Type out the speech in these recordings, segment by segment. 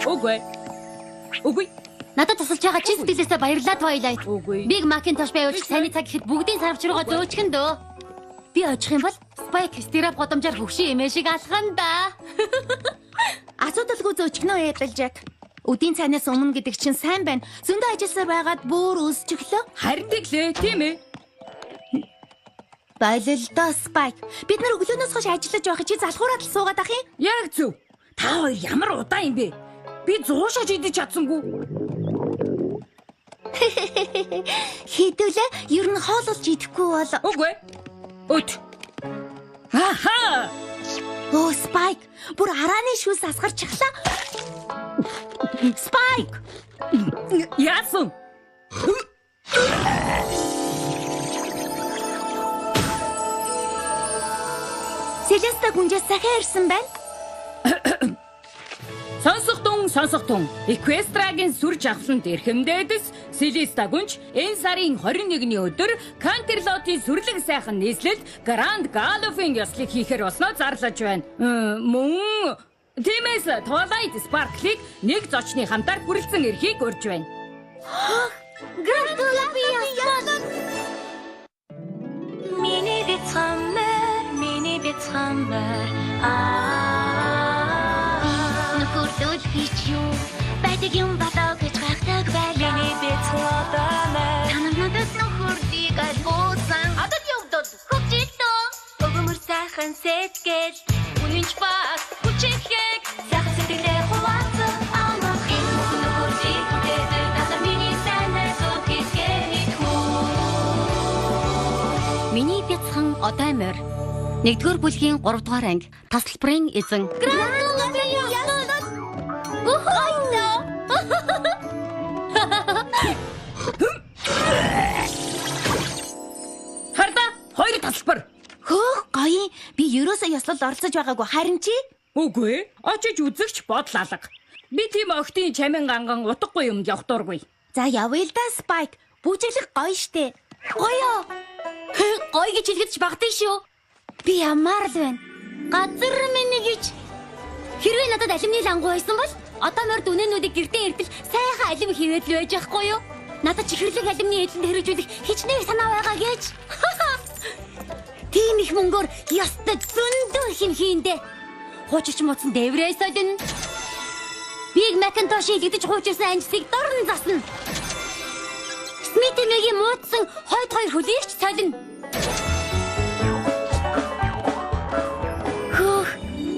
Үгүй. Надад тусалж байгаа чи сэтгэлээсээ баярлалаа Twilight. Big Macintosh байвал саний цаг ихэд бүгдийн сарвч руугаа зөөчгөн дөө. Би очих юм бол Spike стерап годомжаар хөвшин эмээ шиг алхан да. Асуудалгүй зөөчгнөө Applejack. Өдийн цайнаас өмнө гэдэг чинь сайн байна. Зөндөө ажилласаар байгаад бүр өсчихлөө. Харин тэглээ, тийм ээ. Байлаа Spike. Бид нар өглөөнөөс хойш ажиллаж байхад чи залхуураад л суугаад ах юм? Яг зөв. Та хоёр ямар удаан юм бэ? Би 100 шаж идэж чадсангүй. Хэдүүлээ ер нь хоололж идэхгүй бол. Үгүй. Өт. Аха! Оо Spike, бүр арааны шүүс асгарчихлаа. Spike! Яасан? Селеста гүнжээс захиа ирсэн байна. Сонсохтун. Equestraгийн сүр жавхланд эрхэмдээдэс Селеста гүнж энэ сарын 21-ний өдөр Canterlot-ийн сүрлэг сайхан нийслэлд Grand Gallop-ийн ёслыг хийхээр болсноо зарлаж байна. Мөн тиймээс Twilight Sparkle-ийг нэг зочны хамтаар хүрэлцэн эрхийг урьж байна. Grand Gallop-ийн ёслол. Миний бицхаммер Нөхөрлөл бич юу байдаг юм болоо гэж гайхдаг байлаа. Миний бицхаммер танамнаас нөхөрлийг алгуусан. Одоо явдал хөгжөлтөө өгөмөр сайхан сэтгэл үнэнч баг хүчихэд сайхан сэтгэлээ хуваацсан амрах юм нөхөрлийг гэдэг надад миний санаас өгөхийг хөө. Миний бяцхан одоо морь. 1-р бүлгийн 3-р анги тасалбарын эзэн. Харда хоёр тасалбар. Хөөх гоё. Би ерөөсөө ёслол оролцож байгаагүй харин чи? Үгүй. Очиж үзэгч бодол алга. Би тийм охтын чамин ганган утгагүй юмд явах дургүй. За явъя л да Spike. Бүжиглэх гоё штэ. Гоё. Гоё гэж хэлэхэд ч багтаа шүү. Би ямар л байна. Газар минь гэж. Хэрвээ надад алимны лангу байсан бол одоо морь дүнэнүүдийг гэртээ иртэл сайхан алим хийгээд л байж байхгүй юу? Надад чихэрлэг алимны эдлэнд хэрэгжүүлэх хичнээн санаа байгаа гэж. Тийм их мөнгөөр ястад зөндөө хин хийндэ. Хуучирч мууцсан дэврээ солино. Big Macintosh-ийг идэж хуучирсан анжсыг дорн засна. Смитэмэгийн муудсан хойд хоёр хөлийгч солино.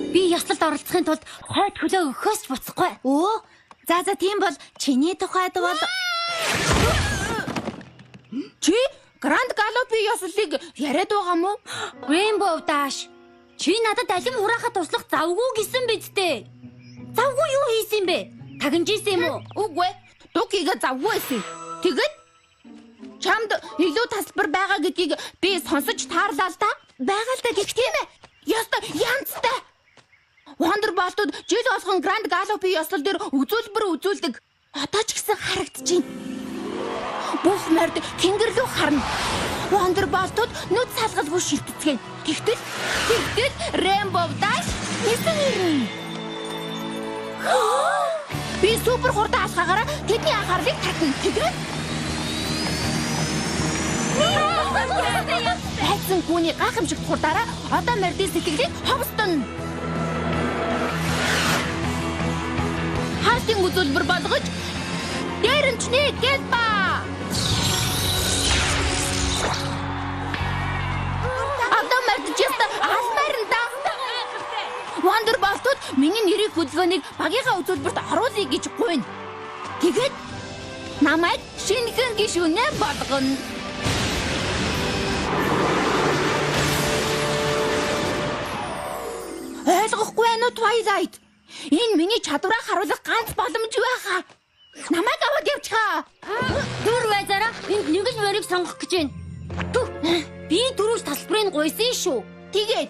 Би яслалд оролцохын тулд хойд хөлөө өгөхөөс ч буцахгүй. Оо. За тийм бол чиний тухайд бол Чи Grand Gallop-ийн ёслолыг яриад байгаа мó? Rainbow Dash. Чи надад алим хураахад туслах завгүй гэсэн биз дээ. Завгүй юу хийсэн бэ? Тагнажсэн юм уу? үгүй. Дукига завгүй байсан. Тэгэд чамд илүү тасалбар байгаа гэдгийг би сонсож таарлаа л да. Байгаа л да гэх тийм ээ. Яста янзтай. Wonderbolt-ууд жил болгон Grand Gallop-ийн ёслол дээр үзүүлбэр үзүүлдэг. Одоо ч гэсэн харагдчихээн. Бүх морд тэнгэр рүү харна. Wonderbolt-ууд нүд салгалгүй шилтгэцгэн. Тэгтэл Rainbow Dash нэсэн ирнэ. Би супер хурдан алхаагаараа тэдний анхаарлыг татна. Тэгээд хайцсан гүний гайхамшигт хурдаараа одоо мордын сэтгэлийг ховстон. Хаалтын үзүүлбэр болгож дээрэмчний гэлба. Одоо мордчист алмаарнда. Wonderbolt-ууд миний нэрийг хөдөлгөөнийг багийнхаа үзүүлбэрт оруулъя гэж гуйна. Тэгээд намайг шинэхэн гишүүнээ болгоно. Ойлгохгүй байна уу Twilight? Энэ миний чадвараа харуулах ганц боломж байхаа. Намайг аваад явчихаа. Түр байзаараа энд нэг л морийг сонгох гэж байна. Түр. Би дөрөв тасалбарыг гуйсан шүү. Тэгээд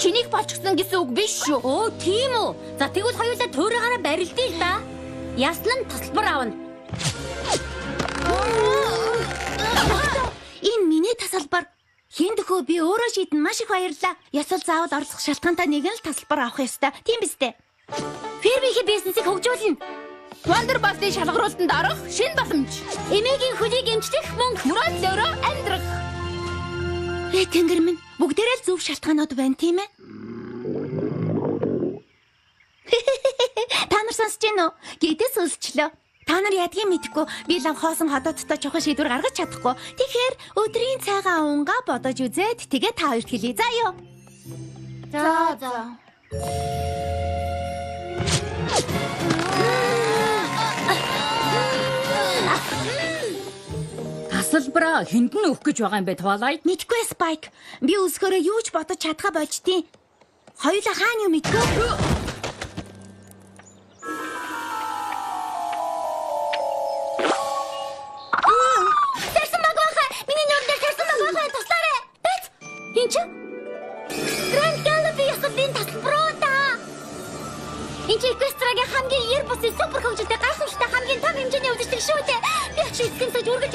чинийг болчихсон гэсэн үг биш шүү. Оо тийм үү. За тэгвэл хоёулаа туураагаараа барилдъя л да. Ясна нь тасалбар аавна. Энэ миний тасалбар. Хиндөхөө би өөрөө шийдэн маш их баярлаа. Ясал заавал оролцох шалтгаантай нэгэн л тасалбар авах ёстой. Тийм биз дээ. Фермийн бизнесийг хөгжүүлнэ. Wonderbolt-ийн шалгаруулалтанд орох шинэ боломж. Эмээгийн хөлийг эмчлэх мөнгө. Мөрөөдлөөрөө амьдрах. Тэнгэр минь бүгдээрээ л зөв шалтгаанууд байна тийм ээ? Та нар сонсож байна уу? Гэтэл сонсчлоо. Та нар ядгийн мэдэхгүй би лав хоосон хотоодтой чухал шийдвэр гаргаж чадахгүй. Тэгэхээр өдрийн цайгаа унгаа бодож үзээд тэгээ та хоёрт хэлье. За юу? За. Тасалбараа хүнд нь өгөх гэж байгаа юм бэ Twilight? Мэдгүй Spike. Би өсгөрөө юу ч бодож чадхаа болчтیں۔ Хоёулаа хаана юу мэдгүй? Тэрсэн баг байхаа. Миний нүрдээр тэрсэн баг байхаа туслаарай. Тэт. Энд чи Grand Gallopy ясалын тасалбаруудаа. Энд чи Equestria-гийн хамгийн ер бусын супер хөгжилтэй гайхамшигтай хамгийн том хэмжээний өвдөжтэй шүү дээ. Би ч эцгийн цаг үргэж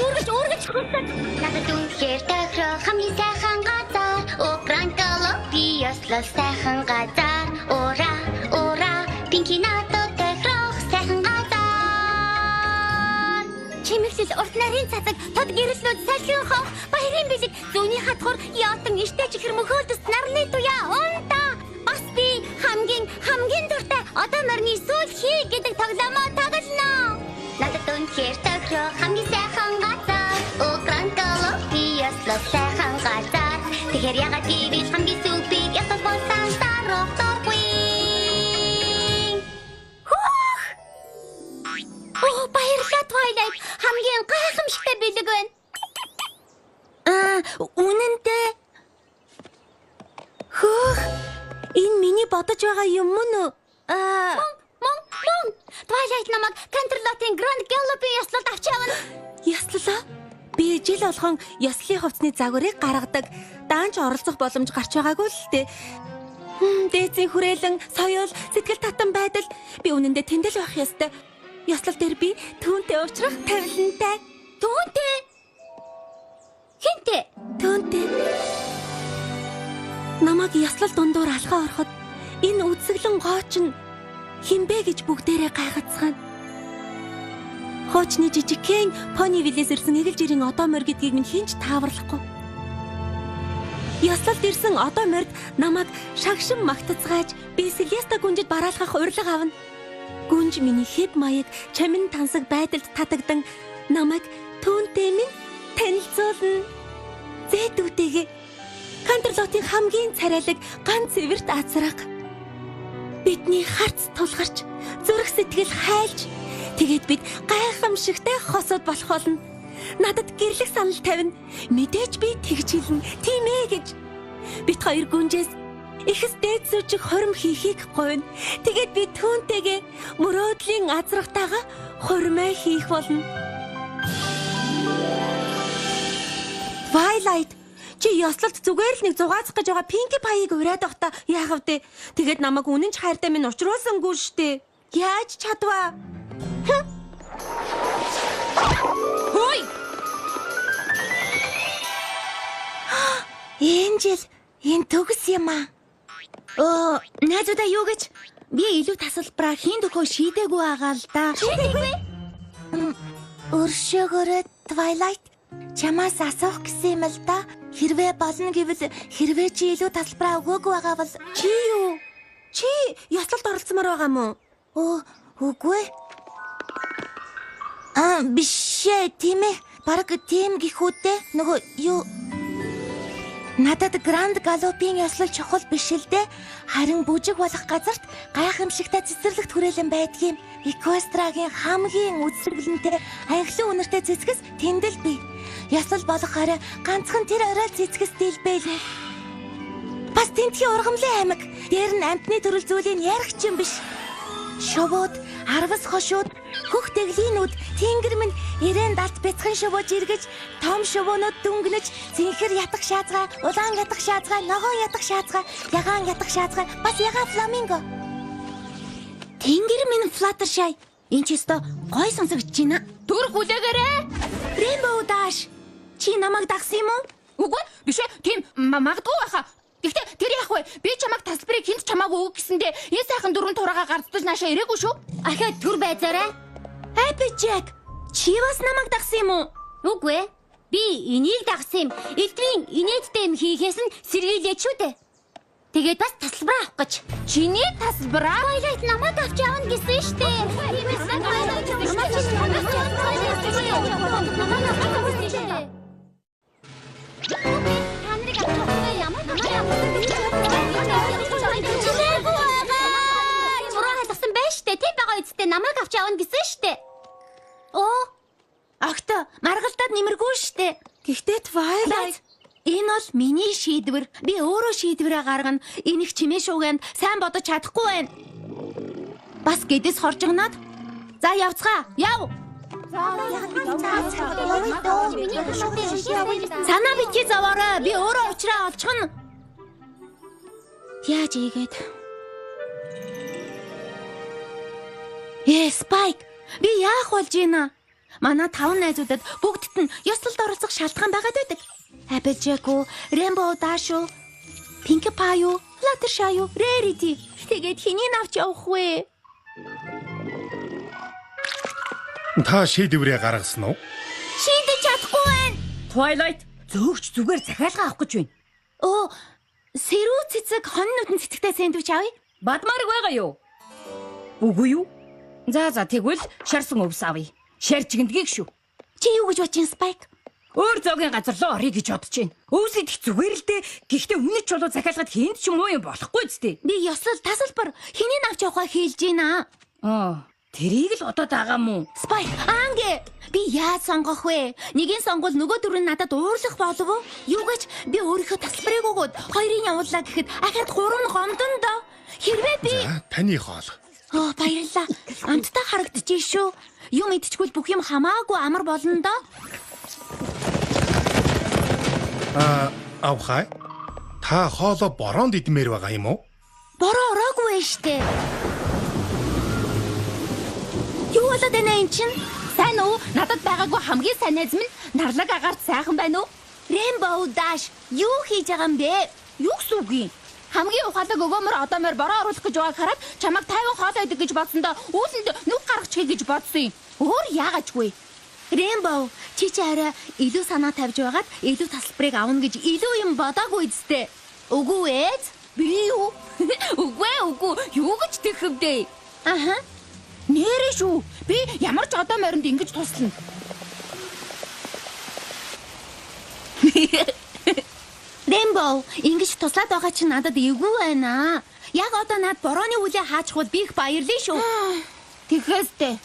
хүрсэн. Надад үнэхээр тохирох хамгийн сайхан газар. Оо Grand Gallopy яслал сайхан газар. Ура, Pinky надад тохирох сайхан газар. Чимэглэл урт нарийн цацаг, тод гэрлүүд салхин хонх, баярын бэлэг, зүүнний хатгуур, яатан иртэй чихэр мөхөөдөс нарны туяа унта. Бас би хамгийн дуртай одоо морины сүүл хий гэдэг тоглоомоо тоглоно. Надад үнэхээр тохирох хамгийн сайхан газар. Оо Grand Gallopy яслал сайхан газар. Тэгэхээр ягаад гэвэл хамгийн сүүпийг ясал болсон дарах доргүй. Оо баярлалаа Twilight. Хамгийн гайхамшигтай бэлэг байна. Үнэндээ. Энэ миний бодож байгаа юм мөн үү? Мөн. Twilight намайг Canterlot-ийн Grand Gallopy яслалд авч явна. Яслалаа? Би жил болгон яслалын хувцсны загварыг гаргадаг. Даанч оролцох боломж гарч байгаагүй л дээ. Дээдсийн хүрээлэн, соёл, сэтгэл татан байдал би үнэндээ тэндэл байх ёстой. Яслал дээр би түүнтэй уулзрах тавилантай. Түүнтэй. Хинтээ? Түүнтэй. Намайг яслал дундуур алхаа ороход энэ үсгэлэн гооч нь хинбэ гэж бүгдээрээ гайхацгаана. Хоочны жижигхэн Ponyville-с ирсэн эгэл жирийн одоо морь гэдгийг минь хинч тааварлахгүй. Яслалд ирсэн одоо морьд намайг шагшин магтацгааж би Celesta гүнжид бараалгах урилга авна. Гүнж миний хэв маяг чамин тансаг байдалд татагдан намайг түүнтэй минь танилцуулна. Зээдүүтэйгээ Canterlot-ийн хамгийн царайлаг ганц цэвэрт азраг. Бидний харц тулгарч, зүрх сэтгэл хайлж, тэгээд бид гайхамшигтай хосууд болох болно. Надад гэрлэх санал тавина. Мэдээж би тэгж хэлнэ. Тийм ээ гэж. Бид хоёр гүнжээс ихс дээд сүжиг хорим хийхийг говьно. Тэгээд би түүнтэйгээ мөрөөдлийн азрагтайгаа хоримоо хийх болно. Twilight, чи яслалт зүгээр л нэг зугаацах гэж байгаа Pinkie Pie-г ураад байхдаа яахав дээ. Тэгээд намайг үнэн ч хайртай минь учруулсангүй штэ. Яаж чадваа? Хөөе! Энжел, энэ төгс юм аа. Найзуудаа юу гэж? Би илүү тасалбараа хийн дөхөө шийдээгүй байгаа л да. Шийдээгүй? Өршөөгөөрэй Twilight. Чамаас асуух гэсэн юм л да. Хэрвээ болно гэвэл хэрвээ чи илүү тасалбараа өгөөгүй байгаа бол чи юу? Чи яслалд оролцмоор байгаа мó? Үгүй. Биш ээ, тийм ээ. Бараг тийм гихүүдээ нөгөө юу надад Grand Gallopy-ийн яслал чухал биш л дээ. Харин бүжиг болох газарт гайхамшигтай цэцэрлэгт хүрээлэн байдгийн Equestria-гийн хамгийн үзэсгэлэнтэй анхлын үнэртэй цэцгэс тэндэл бий. Яслал болох хараа ганцхан тэр орой цэцгэс дэлбэлнэ. Бас тентхийн ургамлын аймаг. Дээр нь амтны төрөл зүйлийн ярих ч юм биш. Шовууд, арвас хошууд, хөх тэглийнүүд, тэнгэр минь ирээн далд бяцхан шовууж эргэж, том шовуунууд дүнгнэж, зинхэр ятах шаазгаа, улаан ятах шаазгаа, ногоон ятах шаазгаа, ягаан ятах шаазгаа, бас ягаан фламинго. Тэнгэр минь Fluttershy. Энд ч өстой гой сонсогдож байна. Түр хүлээгээрээ. Rainbow Dash. Чи намайг дагсан юм уу? Үгүй биш ээ. Тийм магадгүй байхаа. Гэхдээ тэр яах вэ? Би чамайг тасалбарыг хинт чамаагүй өг гэсэндээ энэ сайхан дөрвөн тураагаа гардаж наашаа ирээгүй шүү. Ахаа түр байзаарай. Happy Jack. Чи бас намайг дагсан юм уу? Үгүй ээ. Би энийг дагсан юм. Элдвийн инээдтэй юм хийхээс нь сэргийлээ шүү дээ. Тэгээд бас тасалбар авах гэж. Чиний тасалбараа Twilight намайг авч явна гэсэн штэ. Тиймээс Twilight намайг авч явна гэсэн штэ. Оо, Огто маргалтад нэмэргүй штэ. Гэхдээ Twilight энэ бол миний шийдвэр. Би өөрөө шийдвэрээ гаргана. Энийг чимээ шууганд сайн бодож чадахгүй байна. Бас гэдэс хоржигноод. За явцгаа. Яв. Санаа битгий заваарай. Би өөрөө уучраа олчихно. Яаж ийгээд? Spike. Би яах болж байна? Манай 5 найзуудад бүгдд нь ёслолд оролцох шалтгаан байгаад байдаг. Happy Jack, Rainbow Dash, Pink Pie, Fluttershy, Rarity. Тэгээд хэнийг авч явах вэ? Та шийдвэрээ гаргасан уу? Шийдэж чадахгүй байна. Twilight зөөгч зүгээр захиалга авах гэж байна. Оо, сэрүү цэцэг хон нүдэн цэцэгтэй сэндвич авъя. Бадмаарг байгаа юу? Үгүй юу? За тэгвэл шарсан өвс авъя. Шар чигэндэгийг шүү. Чи юу гэж бодож байна, Spike? Өөр зоогийн газар руу орё гэж бодож байна. Өвс идэх зүгээр л дээ. Гэхдээ үнэч болоо захиалгад хийнд ч муу юм болохгүй зү. Би ёслол тасалбар хэнийг авч явахаа хэлж байна. Тэрийг л одоо дагаа мүү? Spike, анге. Би яаж сонгох вэ? Нэгийн сонгол нөгөө дөрөв нь надад уурлах болов уу? Юу гэж би өөрийнхөө тасалбарыг өгөөд хоёрын явууллаа гэхэд ахад 3 нь гомдон доо. Хэрвээ би Таны хоол. Баярлалаа. Амттай харагдчихжээ шүү. Юм идчихвэл бүх юм хамаагүй амар болно доо. Авхай. Та хоолоо бороонд идмээр байгаа юм уу? Бороо ороогүй штэ. Юу болоод байна энэ чинь? Сайн уу? Надад байгаагүй хамгийн сайн найз минь нарлаг агаарт сайхан байна уу? Rainbow Dash юу хийж байгаа юм бэ? Юу гэсэн үг юм? Хамгийн ухаалаг өгөөмөр одоомор бороо оруулах гэж байгааг хараад чамайг 50 хоол байдаг гэж бодсондоо үүлэнд нүг гаргачихъя гэж бодсон юм. Өөр яагаачгүй. Rainbow, чи арай илүү санаа тавьж байгаад илүү тасалбарыг авна гэж илүү юм бодоогүй зү. Үгүй ээ. Би юу? Үгүй. Юу гэж тэгхэвдээ? Аха. Нэрээ шүү. Би ямар ч одоо моринд ингэж туслана. Rainbow, ингэж туслаад байгаа чи надад эвгүй байна. Яг одоо над борооны үлээ хаачихвал би их баярлаа шүү. Тэгэхээстэй.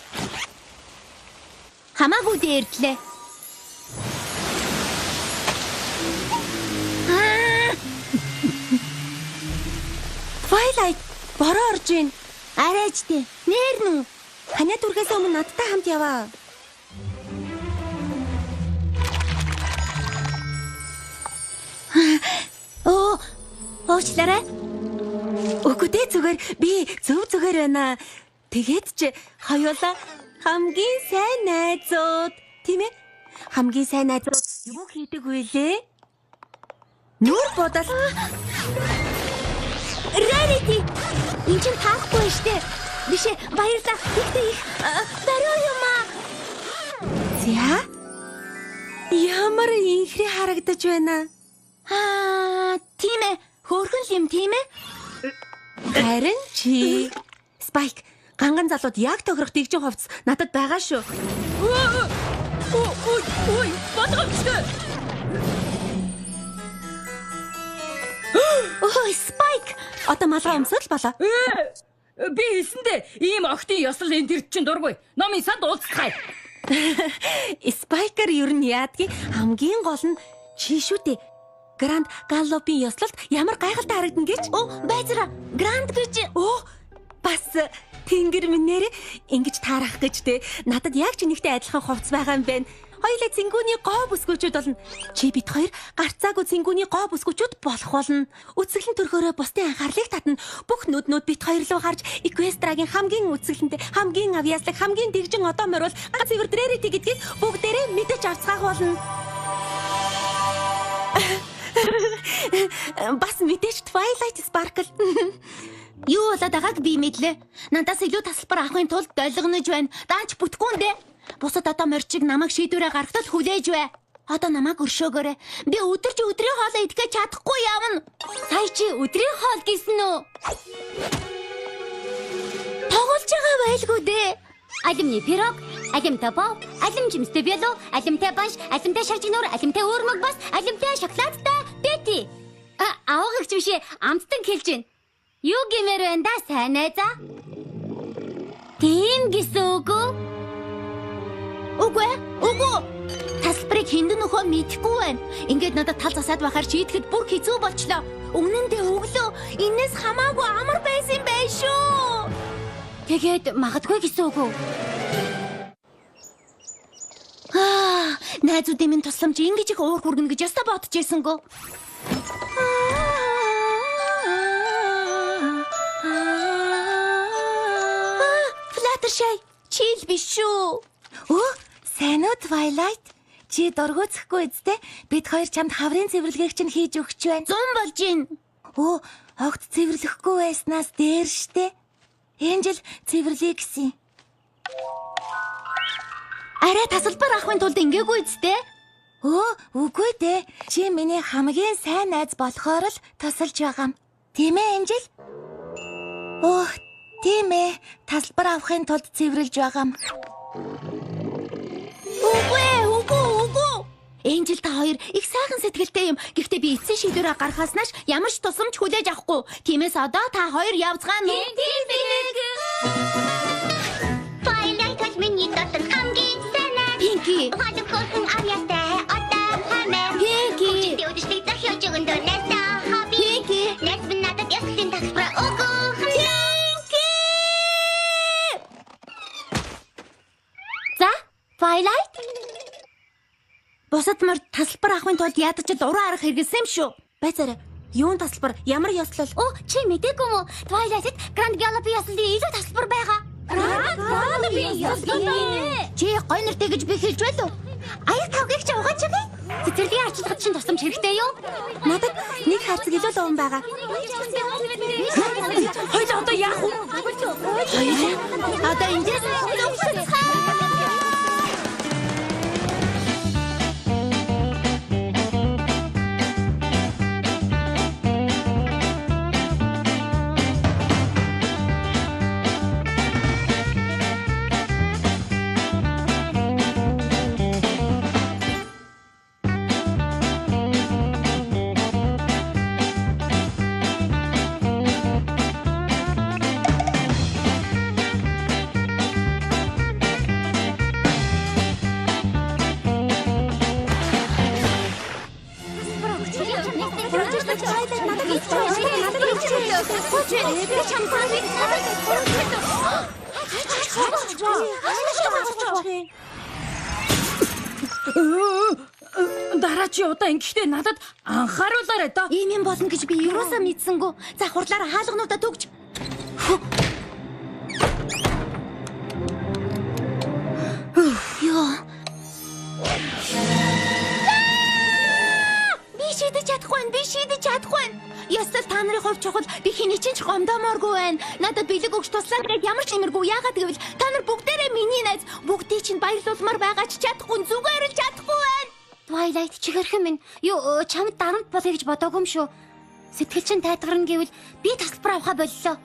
Хамаагүй дээрдлээ. Twilight, бороо орж ийн. Арайч дээ. Нэрнү. Ханаа дүргээс өмнө надтай хамт яваа. Уучлаарай. Үгүй дээ зүгээр би зүгээр байна. Тэгээд ч хоёулаа хамгийн сайн найзууд, тийм ээ? Хамгийн сайн найзууд юу хийдэг вэ лээ? Нүр бодол. Rarity. Энд чинь таахгүй штэ. Биш баярлаа. Ихтэй их бариу юм аа. За. Ямар инхри харагдаж байна. Тийм ээ. Хөөрхөн юм тийм ээ? Харин чи Spike, ганган залууд яг тохирох дэгжин хувцас надад байгаа шүү. Ой, бодгомжтой. Spike, одоо малгай өмсөл болоо. Би хэлсэндээ ийм охтын ёслол энэ төр чинь дургүй. Номын санд уулзцгаая. Spike-аар ер нь яадгийг хамгийн гол нь чи шүү дээ. Grand Gallop-ийн ёслолд ямар гайхалтай харагдана гэж? Байзра, Grand гэж. Бас тэнгэр минээр ингэж таарах гэж те. Надад яг ч нэгтэй адилхан хувцас байгаа юм байна. Хоёулаа цэнгүүний гоо бүсгүүчүүд болно. Чи бид хоёр гарцаагүй цэнгүүний гоо бүсгүүчүүд болох болно. Үцэглэн төрхөөрөө бусдын анхаарлыг татна. Бүх нүднүүд бид хоёр руу харж Equestraгийн хамгийн үцэглэнтэй, хамгийн авьяаслаг, хамгийн дэгжин одоо морил ганц ивэр Rarity гэдгийг бүгдээрээ мэдэж авцгаах болно. Бас мэдээж Twilight Sparkle. Юу болоод байгааг би мэдлээ. Надаас илүү тасалбар авахын тулд долгонож байна. Даанч бүтгэн дээ. Бусад одоо морчиг намайг шийдвэрээ гаргахад хүлээж бай. Одоо намайг өршөөгөөрэй. Би өдөрч өдрийн хоолоо идэхээ чадахгүй явна. Сая чи өдрийн хоол гэсэн үү? Тоглож байгаа байлгүй дээ. Алимны пирог, алимтай бов, алим жимстэй бялуу, алимтай банш, алимтай шаржигнуур, алимтай өөрмөг бас, алимтай шоколадтай бэти. Аваагч бишээ амттан хэлж байна. Юу гэмээр байна да сайн найзаа? Тийм гэсэн үг үү? Үгүй. Тасалбарыг хиндэн нөхөө мэдэхгүй байна. Ингээд надад тал засаад байхаар шийдэхэд бүр хэцүү болчлоо. Өмнө нь өглөө энэс хамаагүй амар байсан байх шүү. Тэгээд магадгүй гэсэн үг үү? Найзуудын минь тусламж ингэж их уур хүргэнэ гэж ястаа бодож ирсэнгөө. Fluttershy, чи л биш шүү. Сайн уу Twilight? Чи дургуцхгүй үсттэй? Бид хоёр чамд хаврын цэвэрлэгийг чинь хийж өгч байна. Зун болж гин. Огт цэвэрлэхгүй байснаас дээр штэ. Энэ жил цэвэрлэе гэсэн. Арай тасалбар авахын тулд ингээгүй үсттэй? Үгүй дээ. Чи миний хамгийн сайн найз болохоор л тасалж байгаа юм. Тийм ээ Энжел? Тийм ээ. Тасалбар авахын тулд цэвэрлж байгаа юм. Үгүй. Энжел та хоёр их сайхан сэтгэлтэй юм. Гэхдээ би эцсийн шийдвэрээ гаргаснаас ямар ч тусламж хүлээж авахгүй. Тиймээс одоо та хоёр явцгаана уу? Тийм. Twilight бол миний дотор хамгийн сайн найз. Pinky. Хадам хөрхөн авьяастай одоо хамаа. Pinky. Өдөжлийг дахиад өгөндөө найзаа хобби. Pinky. Найз минь надад яслын тасалбар өгөө. За, Twilight. Бусад морд тасалбар авахын тулд ядаж л уран арга хэрэгэлсэн юм шүү. Байцаарай. Юун тасалбар? Ямар ёслол? Чи мэдээгүй мө? Twilight-д Grand Gallopy яслын илүү тасалбар байгаа. Grand Gallopy яслын. Чи гой нэртэй гэж би хэлж байлуу. Аяг тавгийг ч угаач юм бэ? Цэцэрлэгийн арчилгад чинь тусламж хэрэгтэй юу? Надад нэг хацаг илүү л уун байгаа. Хоёул одоо яах вэ? Одоо эндээс Дараа чи удаа ингэхдээ надад анхааруулаарай доо. ийм юм болно гэж би юусаа мэдсэнгүү. За хурлаараа хаалгануудаа төгж. Ёо. Би шийдэж чадахгүй. Ястал та нарын хувь чухал би хэний ч гомдоомооргүй байна. Надад бэлэг өгч туслаа гэж ямар ч юмэргүй. Яагаад гэвэл та нар бүгдээрээ миний найз. Бүгдийг чинь баярлуулмаар байгаа ч чадахгүй, зүгээр л чадахгүй байна. Twilight чихэрхэн минь. Юу чамд дарамт болъё гэж бодоогүй юм шүү. Сэтгэл чинь тайтгарна гэвэл би тасалбар авахаа боллоо.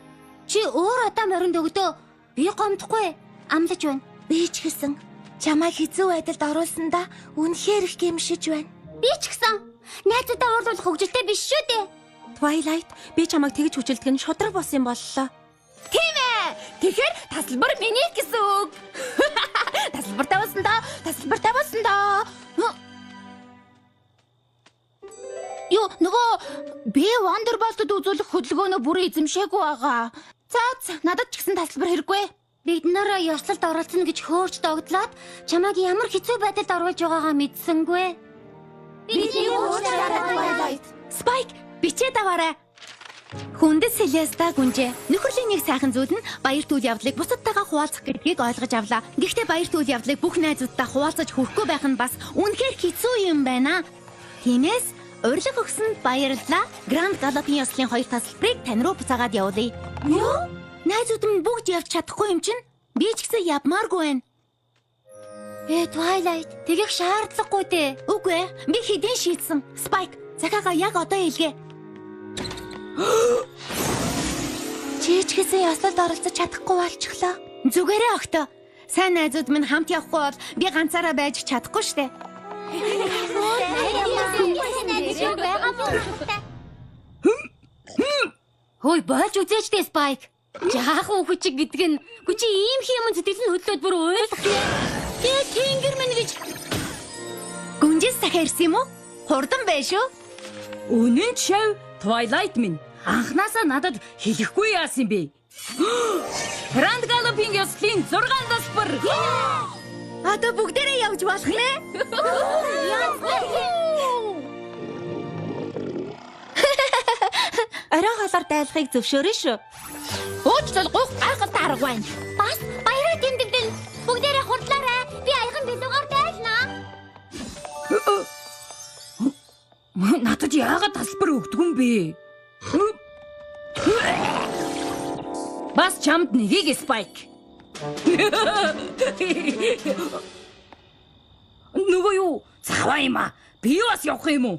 Чи өөр одоо моринд өгдөө. Би гомдохгүй. Амлаж байна. Би ч гэсэн чамайг хэцүү байдалд оруулсандаа үнэхээр их гэмшиж байна. Би ч гэсэн найзуудаа уурлуулах хөгжилтэй биш шүү дээ. Twilight, би чамайг тэгж хүчилдэг нь шудраг болсон боллоо. Тийм ээ. Тэгэхээр тасалбар миний гэсэн үг. Тасалбартай болсон доо. Юу, нөгөө би Wonderbolt-д үзүүлэх хөдөлгөөнөө бүрэн эзэмшээгүй байгаа. За, надад ч гэсэн тасалбар хэрэггүй. Бид нараа ёслолд оролцоно гэж хөөрч догдлоод чамайг ямар хэцүү байдалд оруулж байгаагаа мэдсэнгүй. Бидний уучлаарай. Spike, бичээд аваарай. Хүндэс Celeste гүнжээ. Нөхөрлийн нэг сайхан зүйл нь баяр түүл явдлыг бусадтайгаа хуваалцах гэдгийг ойлгож авлаа. Гэхдээ баяр түүл явдлыг бүх найзуудтай хуваалцаж хүрэхгүй байх нь бас үнэхээр хэцүү юм байна. Тиймээс Урилга өгсөнд баярлалаа. Гранд Галопын ёслолын 2 тасалбарыг тань руу буцаагаад явуулъя. Юу? Найзууд минь бүгд явж чадахгүй юм чинь. Би ч гэсэн явмааргүй байна. Twilight, тэгэх шаардлагагүй дээ. Үгүй ээ. Би хэдийн шийдсэн. Spike, захиагаа яг одоо илгээ. Чичгэсэн ёслолд оролцож чадахгүй болчихлоо. Зүгээрээ огтоо. Сайн найзууд минь хамт явахгүй бол би ганцаараа байж чадахгүй штэ. Хөөе, болж үзээч дээ, Spike. Жаахан хүчиг гэдэг нь чи ийм юм сэтгэл нь хөдлөөд бүр уйлах юм. Тэнгэр мэн гэж. Гүнжис захиа ирсэн юм уу? Хурдан байж шүү. Үнэн шав Twilight минь анханасаа надад хэлэхгүй яасан бэ? Гранд Галопын ёслолын 6 тасалбар. Одоо бүгдээрээ явж болох нэ? Орой холоор дайлахыг зөвшөөрөн шүү. Уучлал гуйх гайхалтай арга байна. Бас баяраа тэмдэглэн. Бүгдээрээ хурдлаарай. Би аяган билүүгээр дайлнаа. Надад яагаад тасалбар өгдөг юм бэ? Бас чамд нэгийг Spike. Нөгөө юу? Цаваа юм аа. Би бас явах юм уу?